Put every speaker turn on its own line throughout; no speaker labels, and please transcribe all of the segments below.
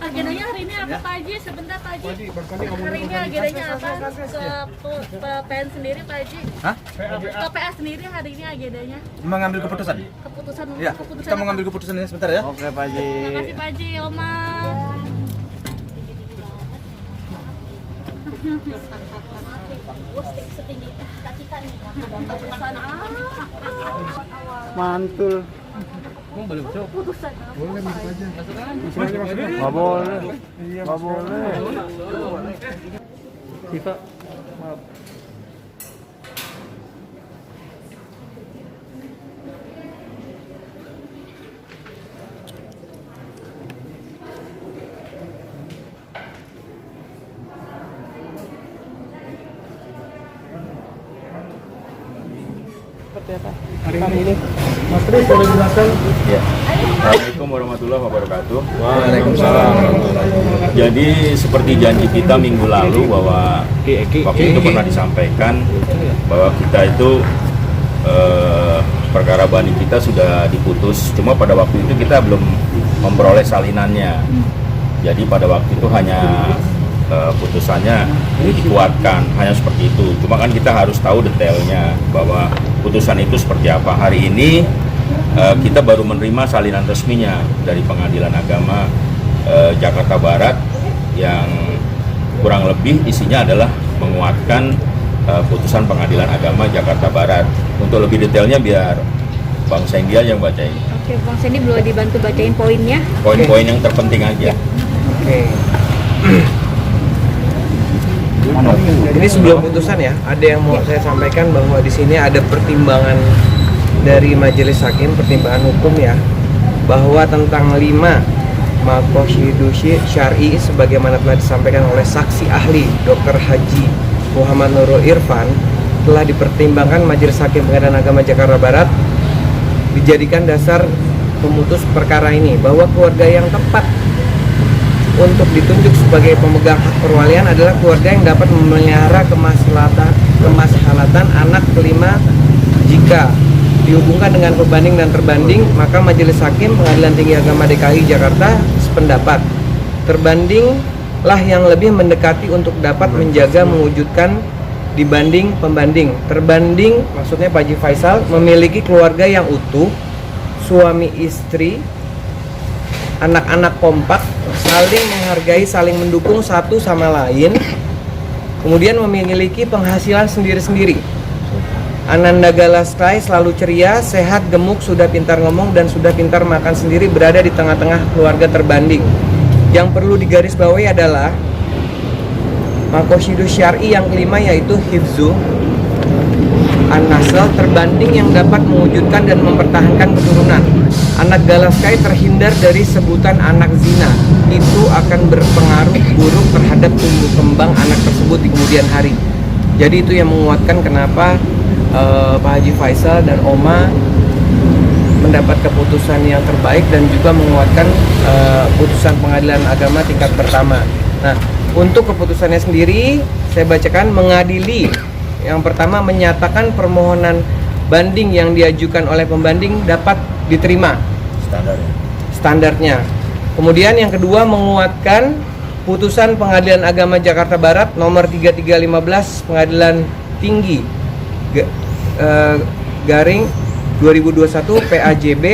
Agendanya hari ini apa Pak Haji? Sebentar Pak Haji. Hari ini agendanya apa? Ke PN sendiri Pak Haji?
Hah?
Ke PA sendiri hari ini agendanya?
Mengambil keputusan?
Keputusan
Ya,
keputusan
kita
apa?
mengambil keputusan ini sebentar ya.
Oke Pak Haji.
Terima kasih Pak Haji, Oma. Keputusan
Mantul.
keputusan
Nggak boleh. Nggak boleh.
Siva, maaf.
Hari ini Mas Tri boleh jelaskan?
Ya. Assalamualaikum warahmatullahi wabarakatuh.
Waalaikumsalam.
Jadi seperti janji kita minggu lalu bahwa waktu itu pernah disampaikan bahwa kita itu perkara bani kita sudah diputus. Cuma pada waktu itu kita belum memperoleh salinannya. Jadi pada waktu itu hanya putusannya ini dikuatkan, hanya seperti itu. Cuma kan kita harus tahu detailnya bahwa putusan itu seperti apa. Hari ini kita baru menerima salinan resminya dari Pengadilan Agama Jakarta Barat yang kurang lebih isinya adalah menguatkan putusan Pengadilan Agama Jakarta Barat. Untuk lebih detailnya biar Bang Sendia yang bacain.
Oke, Bang Sendi boleh dibantu bacain poinnya?
Poin-poin yang terpenting aja.
Oke. Ini sebelum putusan ya, ada yang mau saya sampaikan bahwa di sini ada pertimbangan dari Majelis Hakim, pertimbangan hukum ya, bahwa tentang 5 makosyudusi syar'i sebagaimana telah disampaikan oleh saksi ahli Dr. Haji Muhammad Nurul Irfan telah dipertimbangkan Majelis Hakim Pengadilan Agama Jakarta Barat dijadikan dasar pemutus perkara ini, bahwa keluarga yang tepat untuk ditunjuk sebagai pemegang hak perwalian adalah keluarga yang dapat memelihara kemaslahatan anak kelima. Jika dihubungkan dengan pembanding dan terbanding, maka Majelis Hakim Pengadilan Tinggi Agama DKI Jakarta sependapat terbandinglah yang lebih mendekati untuk dapat menjaga mewujudkan dibanding pembanding. Terbanding maksudnya Pak Haji Faisal memiliki keluarga yang utuh, suami istri, anak-anak kompak, saling menghargai, saling mendukung satu sama lain, kemudian memiliki penghasilan sendiri-sendiri. Ananda Galaskai selalu ceria, sehat, gemuk, sudah pintar ngomong dan sudah pintar makan sendiri, berada di tengah-tengah keluarga terbanding. Yang perlu digarisbawahi adalah makosyudu syar'i yang kelima, yaitu hifzu an-nasl, terbanding yang dapat mewujudkan dan mempertahankan keturunan. Anak Galaskai terhindar dari sebutan anak zina. Itu akan berpengaruh buruk terhadap tumbuh kembang anak tersebut di kemudian hari. Jadi itu yang menguatkan kenapa Pak Haji Faisal dan Oma mendapat keputusan yang terbaik dan juga menguatkan putusan Pengadilan Agama tingkat pertama. Nah, untuk keputusannya sendiri saya bacakan. Mengadili, yang pertama menyatakan permohonan banding yang diajukan oleh pembanding dapat diterima standarnya. Kemudian yang kedua menguatkan putusan Pengadilan Agama Jakarta Barat nomor 3315 Pengadilan Tinggi garing 2021 PAJB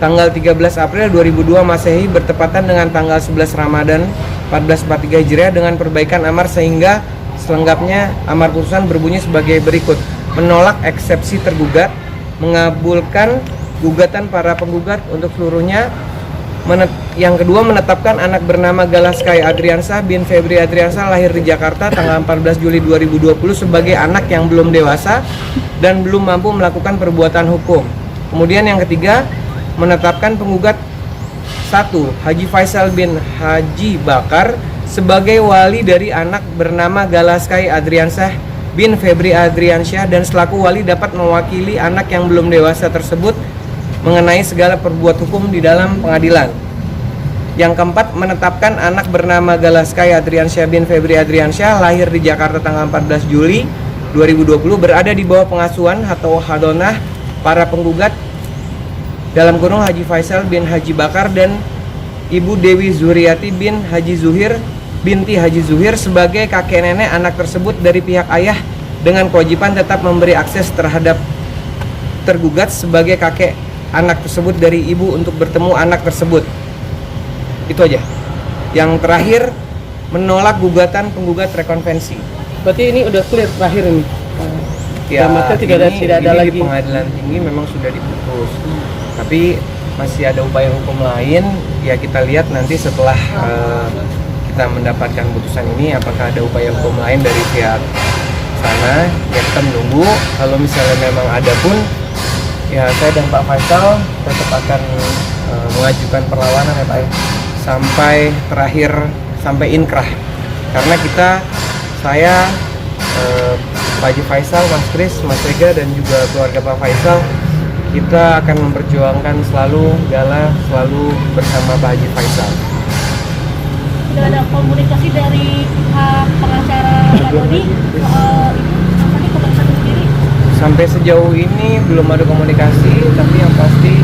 tanggal 13 April 2002 Masehi bertepatan dengan tanggal 11 Ramadan 1443 Hijriah dengan perbaikan amar, sehingga selengkapnya amar putusan berbunyi sebagai berikut: menolak eksepsi tergugat, mengabulkan gugatan para penggugat untuk seluruhnya. Yang kedua menetapkan anak bernama Galaskai Adriansyah bin Febri Adriansyah lahir di Jakarta tanggal 14 Juli 2020 sebagai anak yang belum dewasa dan belum mampu melakukan perbuatan hukum. Kemudian yang ketiga menetapkan penggugat 1. Haji Faisal bin Haji Bakar sebagai wali dari anak bernama Galaskai Adriansyah bin Febri Adriansyah dan selaku wali dapat mewakili anak yang belum dewasa tersebut mengenai segala perbuat hukum di dalam pengadilan. Yang keempat menetapkan anak bernama Galaskai Adriansyah bin Febri Adriansyah lahir di Jakarta tanggal 14 Juli 2020 berada di bawah pengasuhan atau hadonah para penggugat dalam kurung Haji Faisal bin Haji Bakar dan Ibu Dewi Zuriati bin Haji Zuhir binti Haji Zuhir sebagai kakek nenek anak tersebut dari pihak ayah dengan kewajiban tetap memberi akses terhadap tergugat sebagai kakek anak tersebut dari ibu untuk bertemu anak tersebut. Itu aja. Yang terakhir, menolak gugatan penggugat rekonvensi.
Berarti ini udah clear terakhir ini.
Ya,
Damatnya tidak ada
ini
lagi.
di pengadilan tinggi memang sudah diputus. Tapi masih ada upaya hukum lain. Ya kita lihat nanti setelah kita mendapatkan putusan ini, apakah ada upaya hukum lain dari pihak sana. Ya kita menunggu. Kalau misalnya memang ada pun, ya saya dan Pak Faisal tetap akan mengajukan perlawanan ya Pak ya, sampai terakhir, sampai inkrah. Karena saya Pak Haji Faisal, Mas Kris, Mas Ega dan juga keluarga Pak Faisal, kita akan memperjuangkan selalu bersama Pak Haji Faisal.
Sudah ada komunikasi dari pihak pengacara Pak Dodi soal itu keputusan sendiri?
Sampai sejauh ini belum ada komunikasi, tapi yang pasti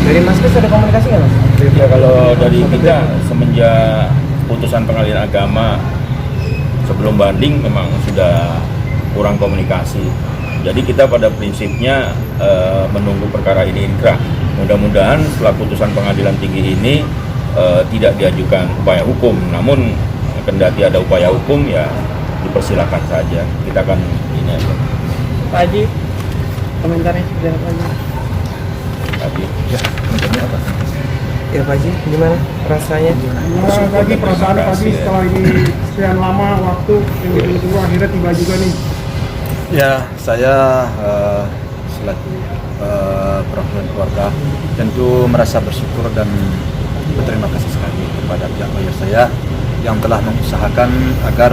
dari Mas Kris ada komunikasi nggak Mas?
Ya, kalau dari kita semenjak putusan pengadilan agama sebelum banding memang sudah kurang komunikasi. Jadi kita pada prinsipnya menunggu perkara ini inkrah. Mudah-mudahan setelah putusan pengadilan tinggi ini tidak diajukan upaya hukum. Namun kendati ada upaya hukum ya dipersilakan saja. Kita akan ini aja.
Pak Haji, komentarnya seperti apa aja?
Tapi
Ya Pak Haji, gimana rasanya?
Tadi perasaan tadi setelah ini sekian lama waktu yang ditunggu akhirnya tiba juga nih.
Ya, saya selaku perwakilan keluarga tentu merasa bersyukur dan berterima kasih sekali kepada pihak lawyer saya yang telah mengusahakan agar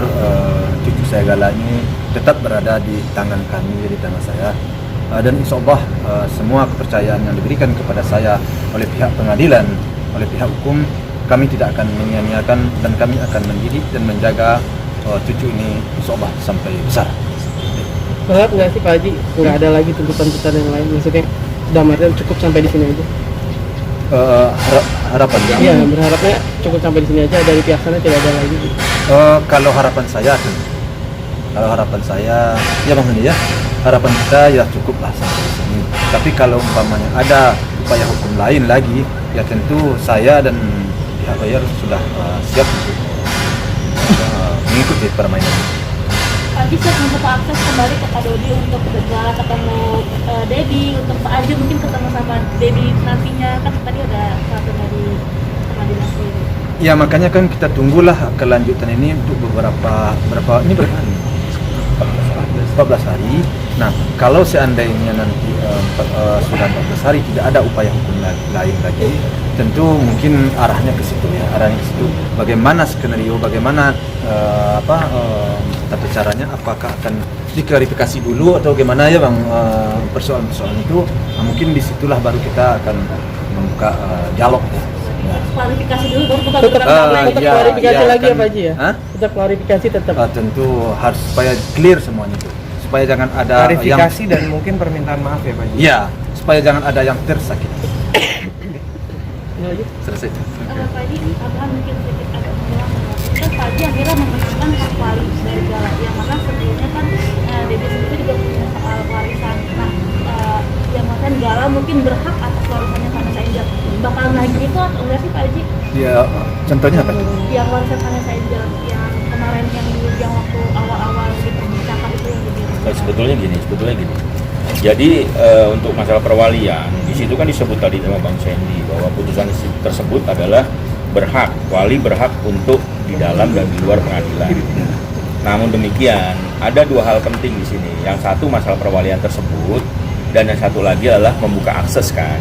cucu saya Gala ini tetap berada di tangan kami, di tangan saya. Dan insya Allah semua kepercayaan yang diberikan kepada saya oleh pihak pengadilan, oleh pihak hukum, kami tidak akan menyia-nyiakan dan kami akan mendidik dan menjaga cucu ini insya Allah sampai besar.
Berharap nggak sih Pak Haji nggak ada lagi tuntutan-tuntutan yang lain? Maksudnya damatnya cukup sampai di sini aja?
Harapannya?
Iya, berharapnya cukup sampai di sini aja, dari pihak sana tidak ada lagi.
Kalau harapan saya, ya Bang Hendi ya, harapan kita ya cukuplah sampai di sini. Tapi kalau umpamanya ada upaya hukum lain lagi, ya tentu saya dan pihak lawyer sudah siap untuk mengikuti permainan ini.
Pak Haji siap membuka akses kembali ke Pak Dodi untuk berjalan ketemu Dedi, untuk Pak Haji mungkin ketemu sama Dedi nantinya, kan tadi ada satu dari pengadilan sendiri.
Ya makanya kan kita tunggulah kelanjutan ini untuk berapa ini berapa hari? 14 hari. Nah, kalau seandainya nanti sudah 14 hari tidak ada upaya hukum lain lagi, tentu mungkin arahnya ke situ ya, Bagaimana skenario, bagaimana tata caranya, apakah akan diklarifikasi dulu atau gimana ya Bang, persoalan-persoalan itu. Nah, mungkin disitulah baru kita akan membuka dialog ya.
Klarifikasi dulu baru buka
Tetap klarifikasi lagi ya Pak Haji ya?
Hah?
Tetap klarifikasi tetap.
Tentu harus supaya clear semuanya itu, supaya jangan ada
Klarifikasi dan mungkin permintaan maaf ya Pak Haji?
ya, supaya jangan ada yang tersakiti. Selesai.
Pak Haji, tambahan mungkin sedikit agak mengulang. Kan Pak Haji akhirnya memenangkan hak waris dari Gala, yang mana sebelumnya kan Dedi sendiri juga punya soal warisan. Nah, yang maksudnya Gala mungkin berhak atas warisannya Vanessa Angel. Bakalan lagi itu atau enggak sih Pak Haji?
Ya, contohnya apa?
Yang warisan Vanessa Angel yang kemarin yang waktu awal-awal diperbincangkan itu yang begitu.
sebetulnya gini. Jadi untuk masalah perwalian di situ kan disebut tadi sama Bang Sandy bahwa putusan tersebut adalah wali berhak untuk di dalam dan di luar pengadilan. Namun demikian ada dua hal penting di sini. Yang satu masalah perwalian tersebut dan yang satu lagi adalah membuka akses kan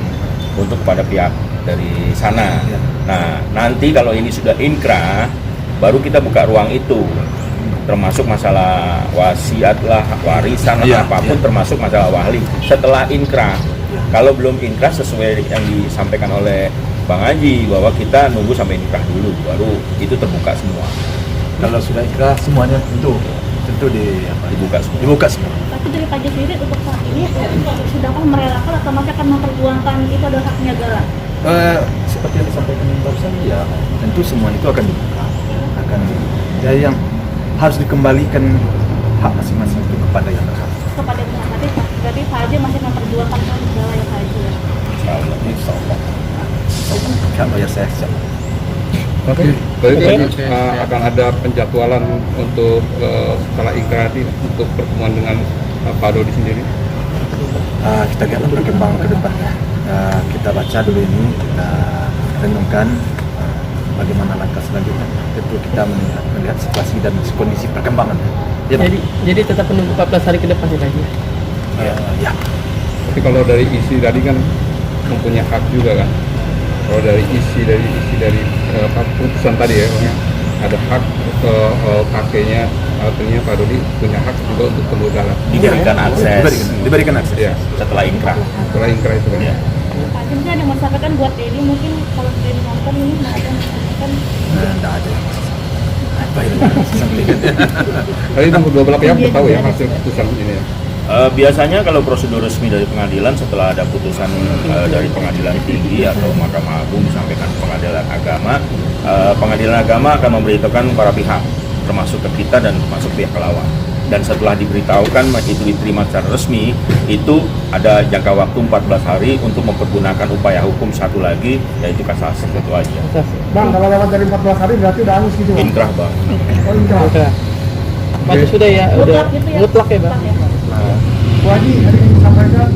untuk kepada pihak dari sana. Nah nanti kalau ini sudah inkrah baru kita buka ruang itu, termasuk masalah wasiat lah, warisan lah, apapun termasuk masalah wali setelah inkrah. Kalau belum inkrah sesuai yang disampaikan oleh Bang Haji bahwa kita nunggu sampai inkrah dulu baru itu terbuka semua.
Kalau sudah inkrah semuanya tentu dibuka semua.
Pak Tapi dari Pak Haji sendiri untuk saat ini sudahkah merelakan atau masih akan memperjuangkan itu adalah haknya Gala?
Seperti yang disampaikan barusan, ya tentu semua itu akan dibuka, akan ya yang harus dikembalikan hak masing-masing itu kepada yang berhak.
Kepada yang berhak, berarti Pak Haji masih memperjuangkan hak Gala ya Pak Haji ya?
Insya Allah. Kalau ya saya siap.
Oke. Berarti akan ada penjadwalan untuk setelah ikrar untuk pertemuan dengan Pak Dodi sendiri.
Kita lihat perkembangan ke depannya. Kita baca dulu ini, kita renungkan bagaimana langkah selanjutnya. Tentu kita melihat situasi dan kondisi perkembangan. Ya, Pak?
Jadi tetap menunggu 14 hari ke depan ya Pak Haji?
Ya.
Tapi kalau dari isi tadi kan mempunyai hak juga kan. Kalau dari isi dari putusan tadi ya, ada hak kakeknya, artinya Pak Dodi punya hak juga untuk keluar dalam.
Diberikan akses
Diberikan akses.
Ya,
setelah inkrah.
setelah ingkrah itu kan.
Ya.
Pak Haji mungkin ada yang mau sampaikan buat Dedi, mungkin kalau Dedi nonton ini mau ada yang sampaikan.
Tidak ada yang apa itu sampaikan.
Tapi itu dua belah pihak tahu ya hasil putusan ini ya.
Biasanya kalau prosedur resmi dari pengadilan setelah ada putusan dari pengadilan tinggi atau Mahkamah Agung disampaikan ke pengadilan agama akan memberitahukan para pihak termasuk ke kita dan termasuk pihak lawan. Dan setelah diberitahukan itu diterima secara resmi, itu ada jangka waktu 14 hari untuk mempergunakan upaya hukum satu lagi, yaitu kasasi. Itu aja.
Bang, kalau lewat dari 14 hari berarti udah hangus gitu Bang?
Inkrah, Bang.
Oh inkrah.
Oke. Pak Haji sudah ya, udah
Mutlak gitu ya?
mutlak ya Bang?
Mutlak ya?
Bu Haji, hari ini disampaikan